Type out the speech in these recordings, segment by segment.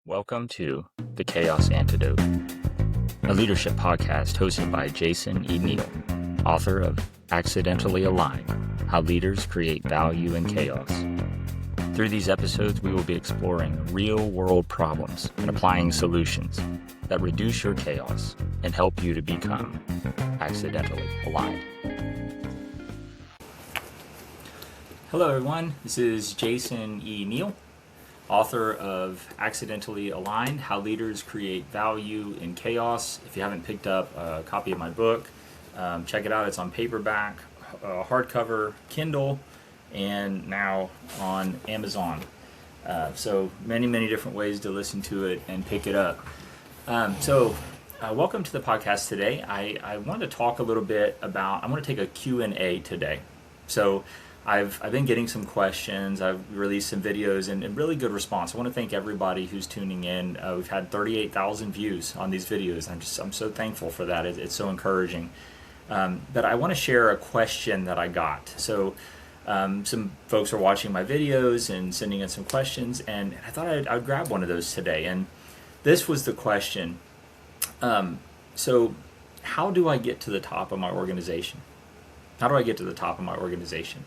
Welcome to The Chaos Antidote, a leadership podcast hosted by Jason E. Neal, author of Accidentally Aligned: How Leaders Create Value in Chaos. Through these episodes, we will be exploring real-world problems and applying solutions that reduce your chaos and help you to become accidentally aligned. Hello, everyone. This is Jason E. Neal, author of Accidentally Aligned: How Leaders Create Value in Chaos. If you haven't picked up a copy of my book, check it out. It's on paperback, hardcover, Kindle, and now on Amazon. So many different ways to listen to it and pick it up. Welcome to the podcast today. I want to talk a little bit about, I want to take a Q&A today. So I've been getting some questions. I've released some videos and really good response. I want to thank everybody who's tuning in. We've had 38,000 views on these videos. I'm so thankful for that. It's so encouraging. But I want to share a question that I got. So some folks are watching my videos and sending in some questions, and I thought I'd grab one of those today. And this was the question. So how do I get to the top of my organization? How do I get to the top of my organization?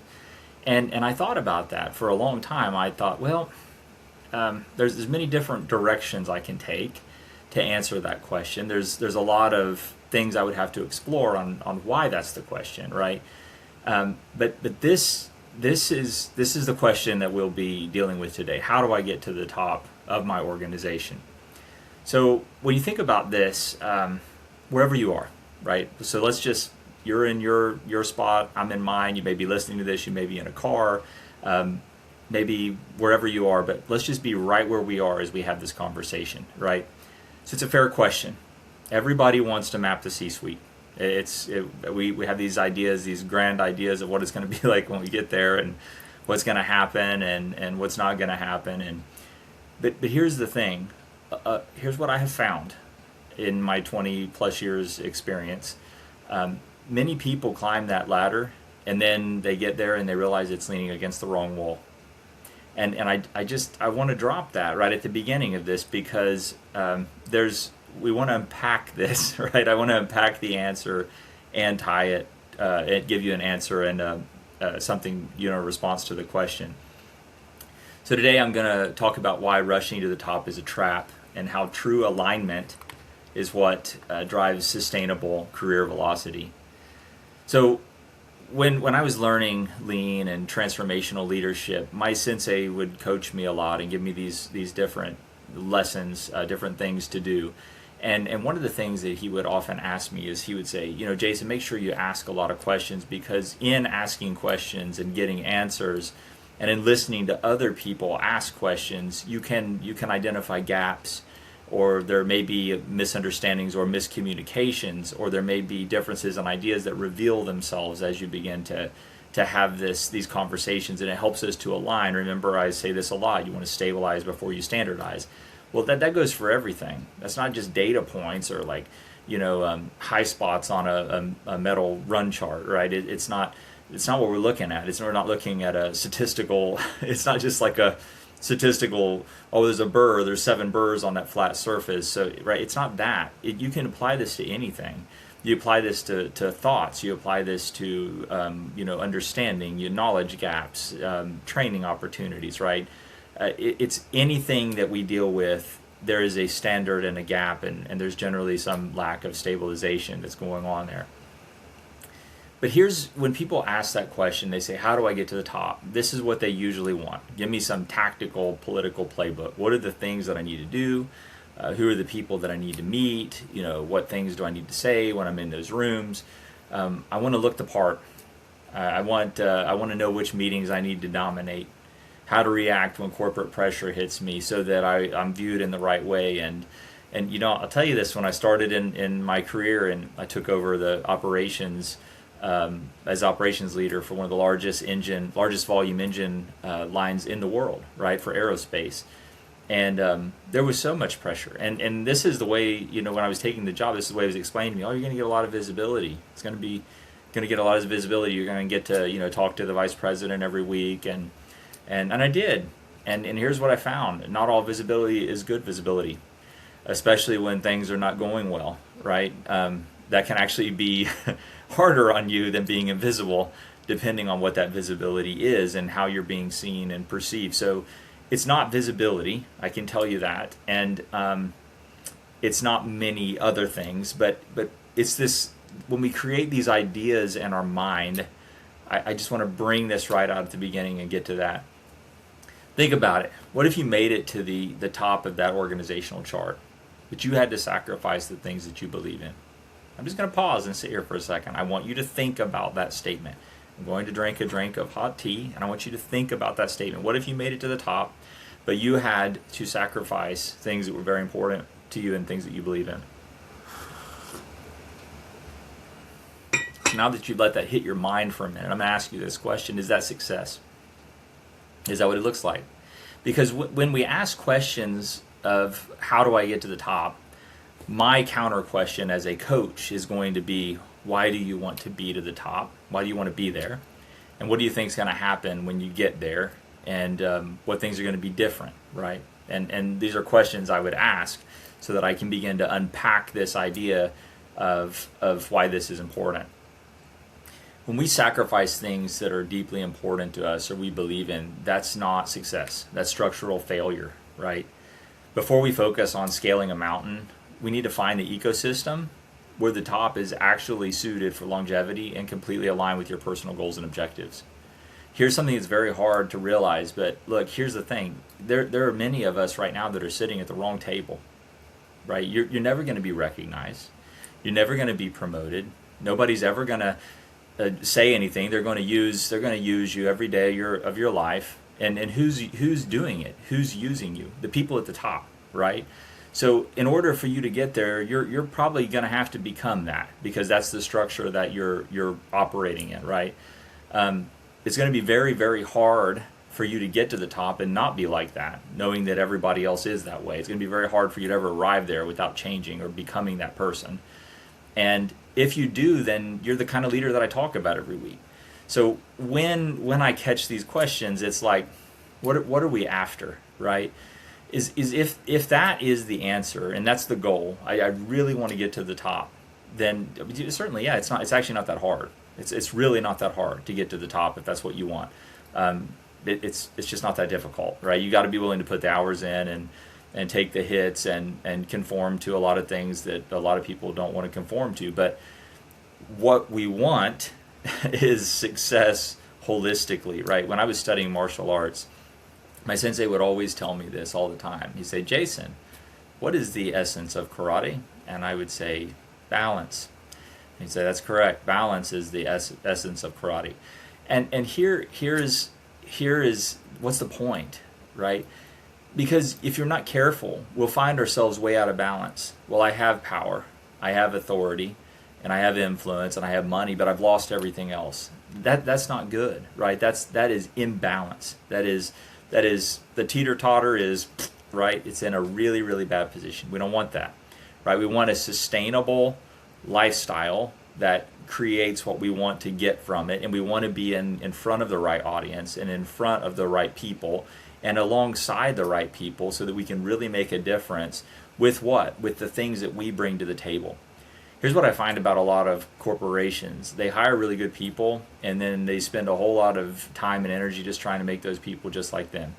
And I thought about that for a long time. I thought, well, there's many different directions I can take to answer that question. There's a lot of things I would have to explore on why that's the question, right? But this is the question that we'll be dealing with today. How do I get to the top of my organization? So when you think about this, wherever you are, right? So let's just, you're in your spot, I'm in mine, you may be listening to this, you may be in a car, maybe wherever you are, but let's just be right where we are as we have this conversation, right? So it's a fair question. Everybody wants to map the C-suite. We have these ideas, these grand ideas of what it's going to be like when we get there and what's going to happen and what's not going to happen. But here's the thing. Here's what I have found in my 20 plus years experience. Many people climb that ladder and then they get there and they realize it's leaning against the wrong wall. And I want to drop that right at the beginning of this because we want to unpack this, right? I want to unpack the answer and tie it and give you an answer and something, a response to the question. So today I'm going to talk about why rushing to the top is a trap and how true alignment is what drives sustainable career velocity. So when I was learning lean and transformational leadership, my sensei would coach me a lot and give me these different lessons, different things to do. And one of the things that he would often ask me is he would say, Jason, make sure you ask a lot of questions, because in asking questions and getting answers and in listening to other people ask questions, you can identify gaps, or there may be misunderstandings or miscommunications, or there may be differences in ideas that reveal themselves as you begin to have these conversations, and it helps us to align. Remember, I say this a lot, you want to stabilize before you standardize. Well, that goes for everything. That's not just data points or high spots on a metal run chart, right? It's not what we're looking at. We're not looking at a statistical, it's not just like a statistical, there's 7 burrs on that flat surface. So, right, it's not that. You can apply this to anything. You apply this to thoughts. You apply this to, understanding, knowledge gaps, training opportunities, right? It's anything that we deal with, there is a standard and a gap, and there's generally some lack of stabilization that's going on there. But here's, when people ask that question, they say, how do I get to the top? This is what they usually want. Give me some tactical political playbook. What are the things that I need to do? Who are the people that I need to meet? What things do I need to say when I'm in those rooms? I want to look the part. I want to know which meetings I need to dominate. How to react when corporate pressure hits me so that I'm viewed in the right way. And I'll tell you this, when I started in my career and I took over the operations as operations leader for one of the largest volume engine lines in the world, right, for aerospace. And there was so much pressure. And this is the way, when I was taking the job, this is the way it was explained to me. Oh, you're going to get a lot of visibility. It's going to get a lot of visibility. You're going to get to, talk to the vice president every week. And I did. And here's what I found. Not all visibility is good visibility, especially when things are not going well, right? That can actually be harder on you than being invisible, depending on what that visibility is and how you're being seen and perceived. So it's not visibility, I can tell you that. And it's not many other things, but it's this, when we create these ideas in our mind, I just want to bring this right out at the beginning and get to that. Think about it. What if you made it to the top of that organizational chart, but you had to sacrifice the things that you believe in? I'm just going to pause and sit here for a second. I want you to think about that statement. I'm going to drink a drink of hot tea, and I want you to think about that statement. What if you made it to the top, but you had to sacrifice things that were very important to you and things that you believe in? Now that you've let that hit your mind for a minute, I'm going to ask you this question. Is that success? Is that what it looks like? Because when we ask questions of how do I get to the top, my counter question as a coach is going to be, why do you want to be to the top? Why do you want to be there? And what do you think is going to happen when you get there? And what things are going to be different, right? And these are questions I would ask so that I can begin to unpack this idea of why this is important. When we sacrifice things that are deeply important to us or we believe in, that's not success. That's structural failure, right? Before we focus on scaling a mountain, we need to find the ecosystem where the top is actually suited for longevity and completely aligned with your personal goals and objectives. Here's something that's very hard to realize, but look, here's the thing. There are many of us right now that are sitting at the wrong table, right? You're never going to be recognized. You're never going to be promoted. Nobody's ever going to say anything. They're going to use you every day of your life. And who's doing it? Who's using you? The people at the top, right? So in order for you to get there, you're probably going to have to become that, because that's the structure that you're operating in, right? It's going to be very, very hard for you to get to the top and not be like that, knowing that everybody else is that way. It's going to be very hard for you to ever arrive there without changing or becoming that person. And if you do, then you're the kind of leader that I talk about every week. So when I catch these questions, it's like, what are we after, right? Is if that is the answer and that's the goal, I really want to get to the top, then certainly, yeah, it's actually not that hard. It's really not that hard to get to the top if that's what you want. It's just not that difficult, right? You got to be willing to put the hours in and take the hits and conform to a lot of things that a lot of people don't want to conform to. But what we want is success holistically, right? When I was studying martial arts, my sensei would always tell me this all the time. He'd say, Jason, what is the essence of karate? And I would say, balance. And he'd say, that's correct. Balance is the essence of karate. And here is what's the point, right? Because if you're not careful, we'll find ourselves way out of balance. Well, I have power, I have authority, and I have influence, and I have money, but I've lost everything else. That's not good, right? That is imbalance. That is the teeter-totter is, right? It's in a really, really bad position. We don't want that, right? We want a sustainable lifestyle that creates what we want to get from it, and we want to be in front of the right audience and in front of the right people and alongside the right people so that we can really make a difference with what? With the things that we bring to the table. Here's what I find about a lot of corporations. They hire really good people, and then they spend a whole lot of time and energy just trying to make those people just like them.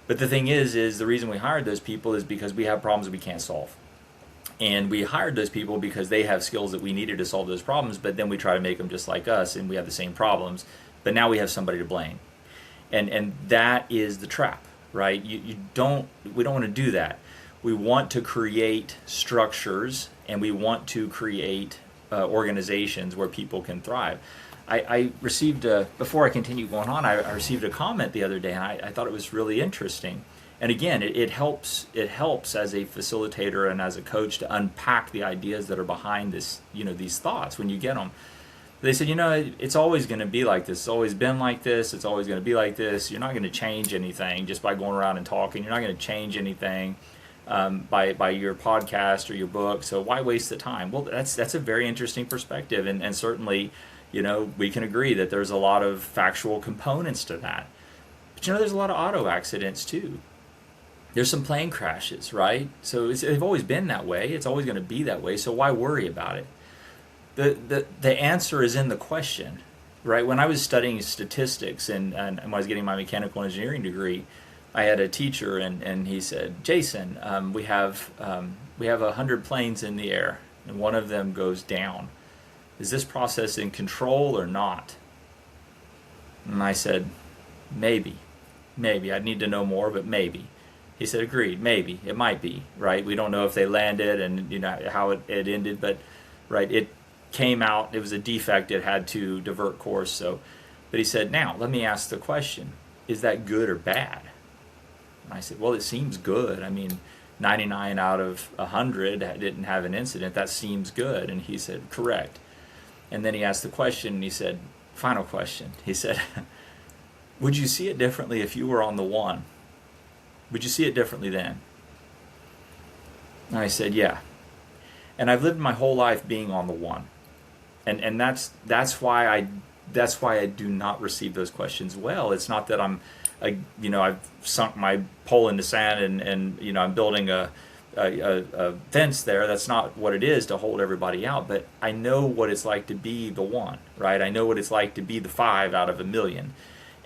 But the thing is the reason we hired those people is because we have problems that we can't solve. And we hired those people because they have skills that we needed to solve those problems, but then we try to make them just like us, and we have the same problems, but now we have somebody to blame. And that is the trap, right? We don't want to do that. We want to create structures, and we want to create organizations where people can thrive. I received before I continue going on, I received a comment the other day, and I thought it was really interesting. And again, it helps as a facilitator and as a coach to unpack the ideas that are behind this, these thoughts when you get them. They said, it's always going to be like this. It's always been like this. It's always going to be like this. You're not going to change anything just by going around and talking. You're not going to change anything by your podcast or your book. So why waste the time? Well, that's a very interesting perspective, and certainly, we can agree that there's a lot of factual components to that. But there's a lot of auto accidents too. There's some plane crashes, right? So they've always been that way. It's always going to be that way. So why worry about it? The answer is in the question, right? When I was studying statistics and when I was getting my mechanical engineering degree, I had a teacher and he said, Jason, we have 100 planes in the air and one of them goes down. Is this process in control or not? And I said, maybe. I'd need to know more, but maybe. He said, agreed, maybe. It might be, right? We don't know if they landed and how it ended, but right, it came out, it was a defect, it had to divert course. So, but he said, now let me ask the question, is that good or bad? And I said, well, it seems good. I mean, 99 out of 100 didn't have an incident. That seems good. And he said, correct. And then he asked the question and he said, final question. He said, would you see it differently if you were on the one? Would you see it differently then? And I said, yeah. And I've lived my whole life being on the one. And that's why I do not receive those questions well. It's not that I've sunk my pole into sand and I'm building a fence there. That's not what it is to hold everybody out. But I know what it's like to be the one, right? I know what it's like to be the 5 out of a million.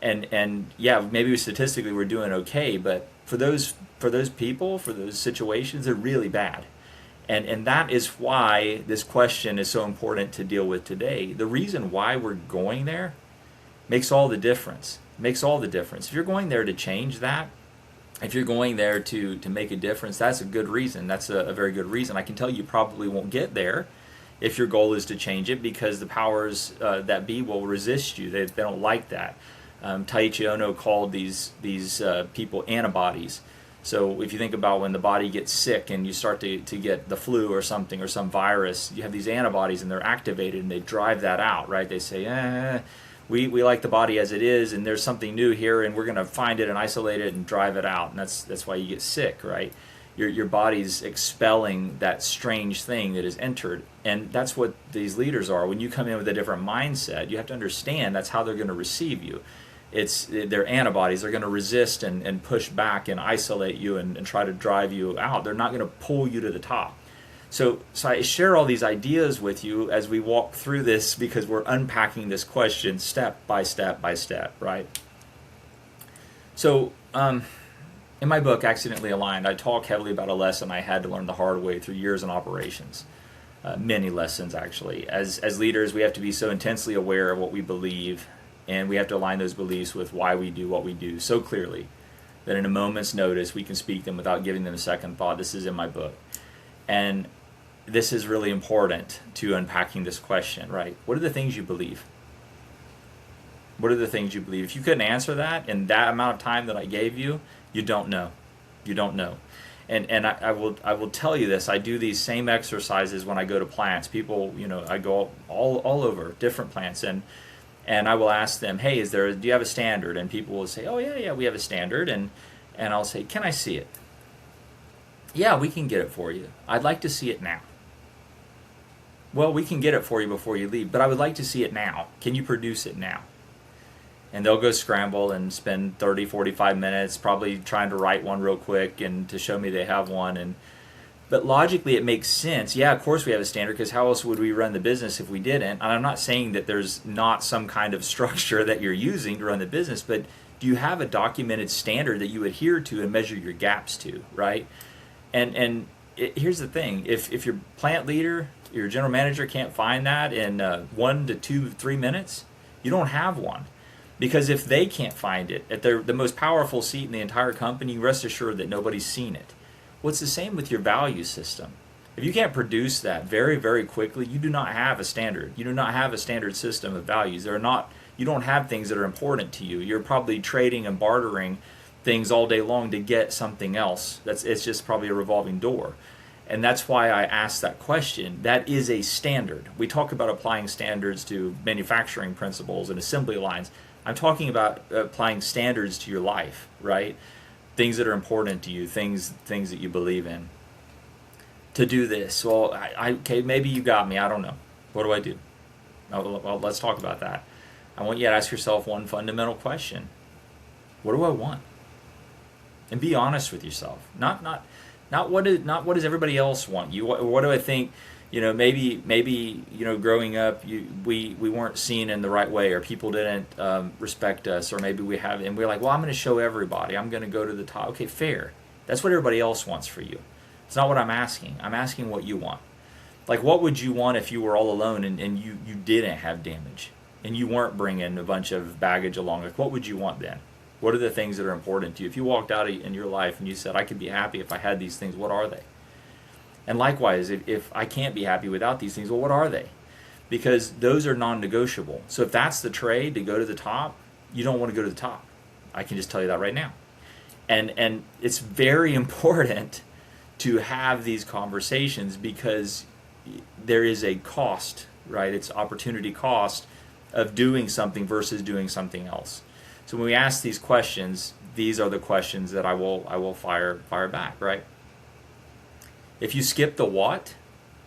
And yeah, maybe statistically we're doing okay, but for those people, for those situations, they're really bad. And that is why this question is so important to deal with today. The reason why we're going there makes all the difference. Makes all the difference. If you're going there to change that, if you're going there to make a difference, that's a good reason. That's a very good reason. I can tell you probably won't get there if your goal is to change it, because the powers that be will resist you. They don't like that. Taiichi Ohno called these people antibodies. So if you think about when the body gets sick and you start to get the flu or something or some virus, you have these antibodies and they're activated and they drive that out, right? They say, we like the body as it is and there's something new here and we're going to find it and isolate it and drive it out. And that's why you get sick, right? Your body's expelling that strange thing that has entered. And that's what these leaders are. When you come in with a different mindset, you have to understand that's how they're going to receive you. It's their antibodies. They're going to resist and push back and isolate you and try to drive you out. They're not going to pull you to the top. So I share all these ideas with you as we walk through this because we're unpacking this question step by step by step, right? So in my book, Accidentally Aligned, I talk heavily about a lesson I had to learn the hard way through years in operations. Many lessons, actually. As leaders, we have to be so intensely aware of what we believe, and we have to align those beliefs with why we do what we do so clearly that in a moment's notice we can speak them without giving them a second thought. This is in my book. And this is really important to unpacking this question, right? What are the things you believe? What are the things you believe? If you couldn't answer that in that amount of time that I gave you, you don't know. You don't know. And I will tell you this. I do these same exercises when I go to plants. People, I go all over different plants and I will ask them, hey, do you have a standard? And people will say, oh, yeah, we have a standard. And I'll say, can I see it? Yeah, we can get it for you. I'd like to see it now. Well, we can get it for you before you leave, but I would like to see it now. Can you produce it now? And they'll go scramble and spend 30, 45 minutes probably trying to write one real quick and to show me they have one. But logically, it makes sense. Yeah, of course we have a standard, because how else would we run the business if we didn't? And I'm not saying that there's not some kind of structure that you're using to run the business, but do you have a documented standard that you adhere to and measure your gaps to, right? And here's the thing. If your plant leader, your general manager can't find that in 1 to 2, 3 minutes, you don't have one. Because if they can't find it at the most powerful seat in the entire company, rest assured that nobody's seen it. Well, it's the same with your value system. If you can't produce that very, very quickly, you do not have a standard. You do not have a standard system of values. You don't have things that are important to you. You're probably trading and bartering things all day long to get something else. It's just probably a revolving door. And that's why I asked that question. That is a standard. We talk about applying standards to manufacturing principles and assembly lines. I'm talking about applying standards to your life, right? Things that are important to you, things that you believe in. To do this, well, okay, maybe you got me. I don't know. What do I do? Well, let's talk about that. I want you to ask yourself one fundamental question. What do I want? And be honest with yourself. Not what does everybody else want? What do I think? Maybe growing up, we weren't seen in the right way, or people didn't respect us, or maybe we have, and we're like, well, I'm going to show everybody. I'm going to go to the top. Okay, fair. That's what everybody else wants for you. It's not what I'm asking. I'm asking what you want. Like, what would you want if you were all alone and you didn't have damage and you weren't bringing a bunch of baggage along? Like, what would you want then? What are the things that are important to you? If you walked out in your life and you said, I could be happy if I had these things, what are they? And likewise, if I can't be happy without these things, well, what are they? Because those are non-negotiable. So if that's the trade to go to the top, you don't want to go to the top. I can just tell you that right now. And it's very important to have these conversations, because there is a cost, right? It's opportunity cost of doing something versus doing something else. So when we ask these questions, these are the questions that I will fire back, right? If you skip the what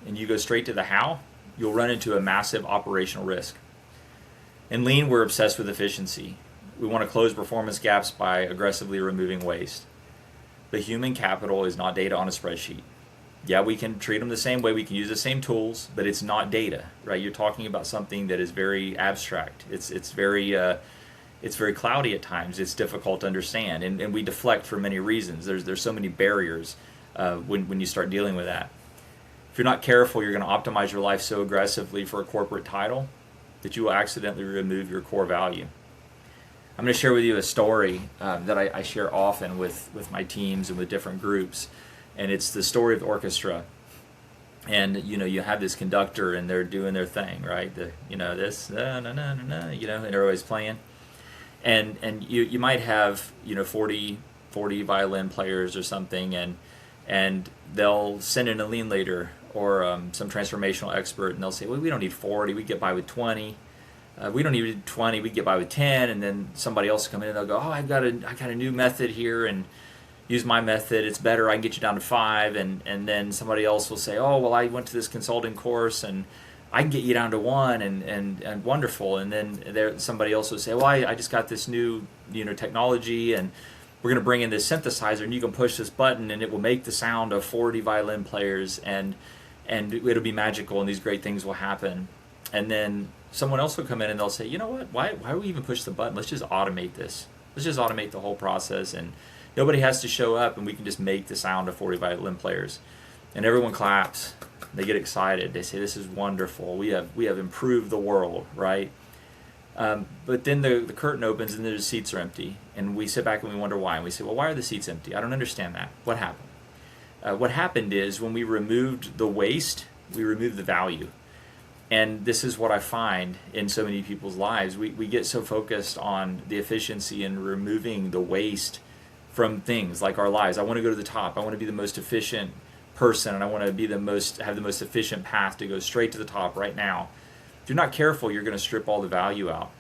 and you go straight to the how, you'll run into a massive operational risk. In Lean, we're obsessed with efficiency. We want to close performance gaps by aggressively removing waste. But human capital is not data on a spreadsheet. Yeah, we can treat them the same way, we can use the same tools, but it's not data, right? You're talking about something that is very abstract. It's very cloudy at times. It's difficult to understand, and we deflect for many reasons. There's so many barriers when you start dealing with that. If you're not careful, you're going to optimize your life so aggressively for a corporate title that you will accidentally remove your core value. I'm going to share with you a story that I share often with my teams and with different groups, and it's the story of the orchestra. And you have this conductor, and they're doing their thing, right? This na na na na, and everybody's playing. And you might have 40 violin players or something, and they'll send in a lean leader or some transformational expert, and they'll say, well, we don't need 40, we get by with 20. We don't need 20, we get by with 10. And then somebody else will come in and they'll go, oh, I got a new method here, and use my method, it's better, I can get you down to 5. And then somebody else will say, oh, well, I went to this consulting course and I can get you down to 1, and wonderful. And then somebody else will say, well, I just got this new technology, and we're going to bring in this synthesizer, and you can push this button and it will make the sound of 40 violin players, and it'll be magical, and these great things will happen. And then someone else will come in and they'll say, you know what, why do we even push the button? Let's just automate this. Let's just automate the whole process, and nobody has to show up, and we can just make the sound of 40 violin players. And everyone claps. They get excited. They say, this is wonderful. We have improved the world, right? But then the curtain opens and the seats are empty. And we sit back and we wonder why. And we say, well, why are the seats empty? I don't understand that. What happened? What happened is, when we removed the waste, we removed the value. And this is what I find in so many people's lives. We get so focused on the efficiency and removing the waste from things like our lives. I want to go to the top. I want to be the most efficient person, and I want to be have the most efficient path to go straight to the top right now. If you're not careful, you're going to strip all the value out.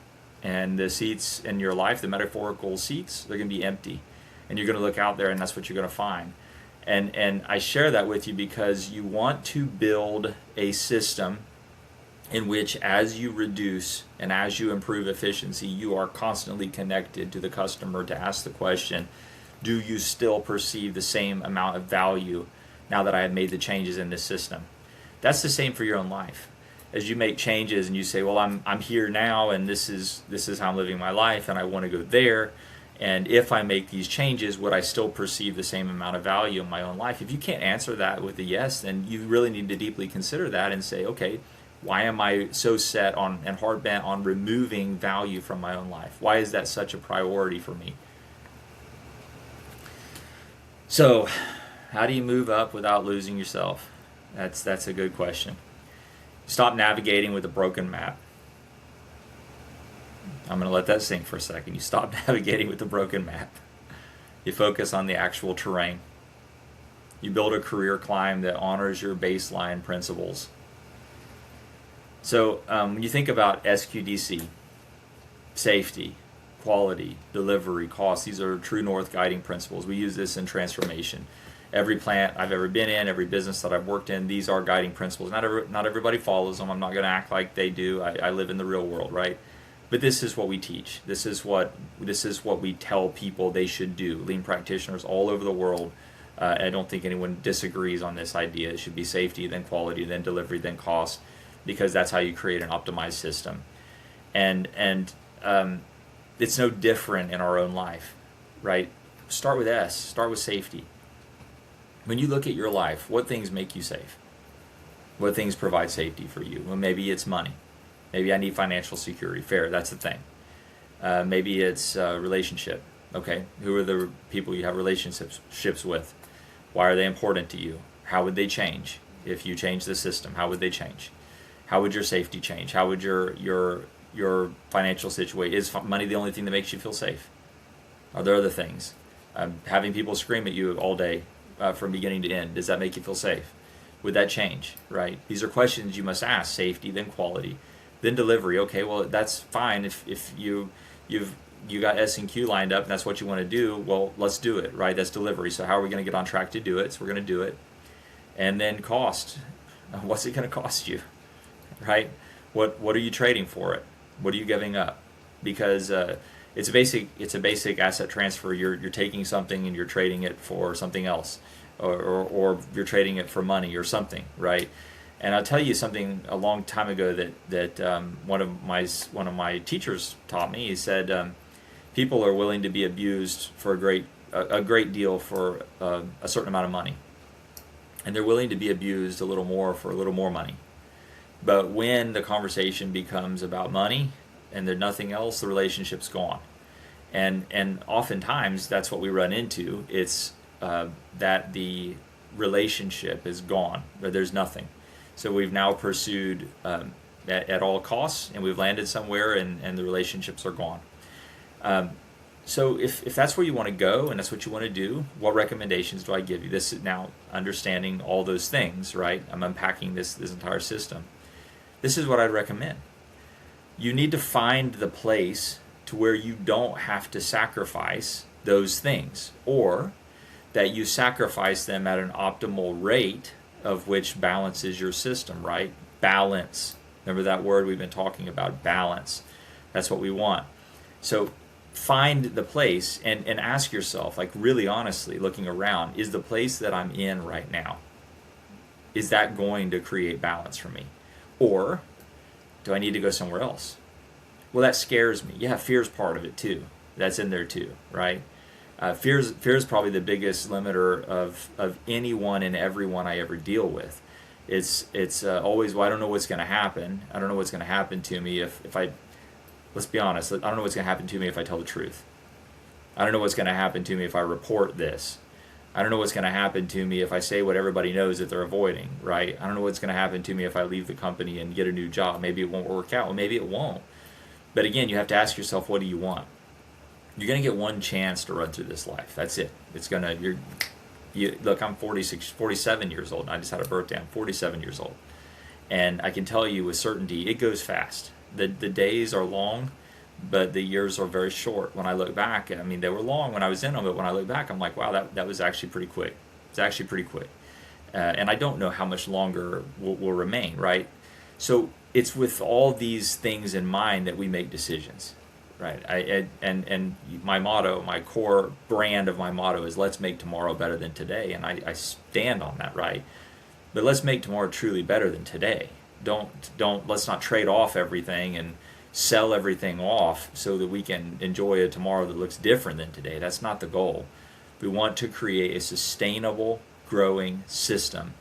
And the seats in your life, the metaphorical seats, they're going to be empty. And you're going to look out there, and that's what you're going to find. And I share that with you because you want to build a system in which, as you reduce and as you improve efficiency, you are constantly connected to the customer to ask the question, do you still perceive the same amount of value now that I have made the changes in this system? That's the same for your own life. As you make changes and you say, well, I'm here now, and this is how I'm living my life, and I want to go there, and if I make these changes, would I still perceive the same amount of value in my own life? If you can't answer that with a yes, then you really need to deeply consider that and say, okay, why am I so set on and hard bent on removing value from my own life? Why is that such a priority for me? So, how do you move up without losing yourself? That's a good question. Stop navigating with a broken map. I'm going to let that sink for a second. You stop navigating with a broken map. You focus on the actual terrain. You build a career climb that honors your baseline principles. So when you think about SQDC, safety, quality, delivery, cost, these are true north guiding principles. We use this in transformation. Every plant I've ever been in, every business that I've worked in, these are guiding principles. Not everybody follows them. I'm not going to act like they do. I live in the real world, right? But this is what we teach. This is what we tell people they should do. Lean practitioners all over the world. I don't think anyone disagrees on this idea. It should be safety, then quality, then delivery, then cost, because that's how you create an optimized system. And it's no different in our own life, right? Start with S. Start with safety. When you look at your life, what things make you safe? What things provide safety for you? Well, maybe it's money. Maybe I need financial security. Fair, that's the thing. Maybe it's relationship. Okay, who are the people you have relationships with? Why are they important to you? How would they change if you change the system? How would they change? How would your safety change? How would your financial situation? Is money the only thing that makes you feel safe? Are there other things? Having people scream at you all day from beginning to end, does that make you feel safe? Would that change? Right? These are questions you must ask. Safety, then quality, then delivery. Okay, well that's fine if you got S and Q lined up and that's what you want to do. Well, let's do it. Right? That's delivery. So how are we going to get on track to do it? So we're going to do it. And then cost. What's it going to cost you? Right? What are you trading for it? What are you giving up? Because it's a basic asset transfer. You're taking something and you're trading it for something else, or you're trading it for money or something, right? And I'll tell you something a long time ago that one of my teachers taught me. He said people are willing to be abused for a great deal for a certain amount of money, and they're willing to be abused a little more for a little more money. But when the conversation becomes about money and there's nothing else, the relationship's gone. And oftentimes that's what we run into. It's that the relationship is gone, or there's nothing. So we've now pursued at all costs, and we've landed somewhere, and the relationships are gone. So if that's where you want to go and that's what you want to do, what recommendations do I give you? This is now understanding all those things, right? I'm unpacking this entire system. This is what I'd recommend. You need to find the place to where you don't have to sacrifice those things, or that you sacrifice them at an optimal rate of which balances your system, right? Balance. Remember that word we've been talking about, balance. That's what we want. So find the place and ask yourself, like really honestly, looking around, is the place that I'm in right now, is that going to create balance for me? Or do I need to go somewhere else? Well, that scares me. Yeah, fear's part of it too. That's in there too, right? Fear is probably the biggest limiter of anyone and everyone I ever deal with. It's always, well, I don't know what's going to happen. I don't know what's going to happen to me if I, let's be honest, I don't know what's going to happen to me if I tell the truth. I don't know what's going to happen to me if I report this. I don't know what's going to happen to me if I say what everybody knows that they're avoiding, right? I don't know what's going to happen to me if I leave the company and get a new job. Maybe it won't work out. Well, maybe it won't. But again, you have to ask yourself, what do you want? You're going to get one chance to run through this life. That's it. It's going to, look, I'm 47 years old. And I just had a birthday. I'm 47 years old. And I can tell you with certainty, it goes fast. The days are long, but the years are very short. When I look back, I mean, they were long when I was in them, but when I look back, I'm like, wow, that was actually pretty quick. It's actually pretty quick. And I don't know how much longer will remain, right? So it's with all these things in mind that we make decisions, right? And my motto, my core brand of my motto is let's make tomorrow better than today. And I stand on that, right? But let's make tomorrow truly better than today. Let's not trade off everything and sell everything off so that we can enjoy a tomorrow that looks different than today. That's not the goal. We want to create a sustainable, growing system,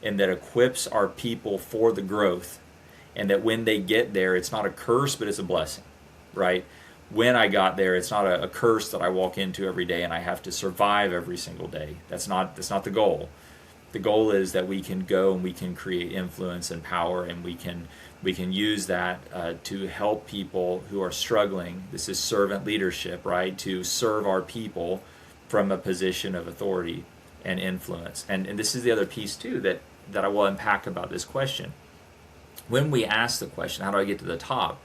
and that equips our people for the growth, and that when they get there, it's not a curse, but it's a blessing, right? When I got there, it's not a curse that I walk into every day and I have to survive every single day. That's not the goal. The goal is that we can go and we can create influence and power, and we can use that to help people who are struggling. This is servant leadership, right? To serve our people from a position of authority and influence. And this is the other piece too that I will unpack about this question. When we ask the question, how do I get to the top?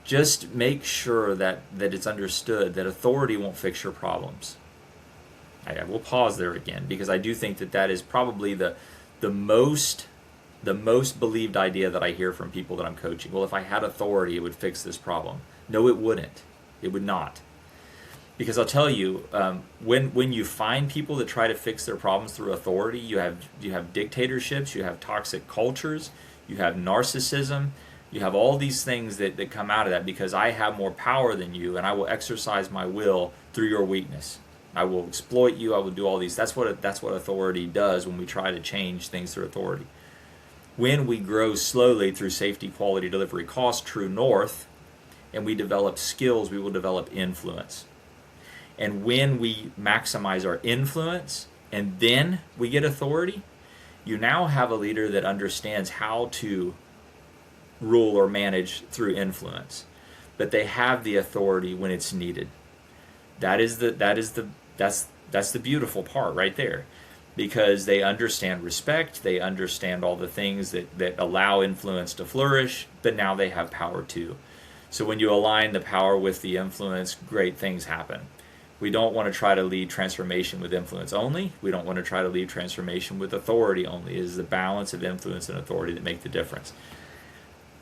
Just make sure that it's understood that authority won't fix your problems. I will pause there again, because I do think that is probably the most The most believed idea that I hear from people that I'm coaching, well, if I had authority, it would fix this problem. No, it wouldn't. It would not. Because I'll tell you, when you find people that try to fix their problems through authority, you have dictatorships, you have toxic cultures, you have narcissism, you have all these things that come out of that, because I have more power than you, and I will exercise my will through your weakness. I will exploit you. I will do all these. That's what authority does when we try to change things through authority. When we grow slowly through safety, quality, delivery, cost, true north, and we develop skills, we will develop influence. And when we maximize our influence and then we get authority, you now have a leader that understands how to rule or manage through influence. But they have the authority when it's needed. That's the beautiful part right there. Because they understand respect, they understand all the things that allow influence to flourish, but now they have power too. So when you align the power with the influence, great things happen. We don't want to try to lead transformation with influence only. We don't want to try to lead transformation with authority only. It is the balance of influence and authority that make the difference.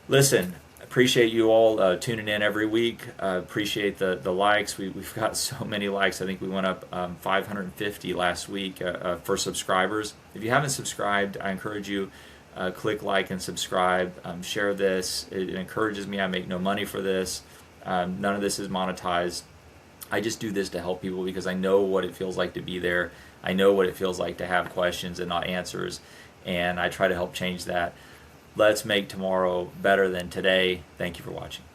Listen, appreciate you all tuning in every week. Appreciate the likes. We've got so many likes. I think we went up 550 last week for subscribers. If you haven't subscribed, I encourage you, click like and subscribe. Share this. It encourages me. I make no money for this. None of this is monetized. I just do this to help people because I know what it feels like to be there. I know what it feels like to have questions and not answers, and I try to help change that. Let's make tomorrow better than today. Thank you for watching.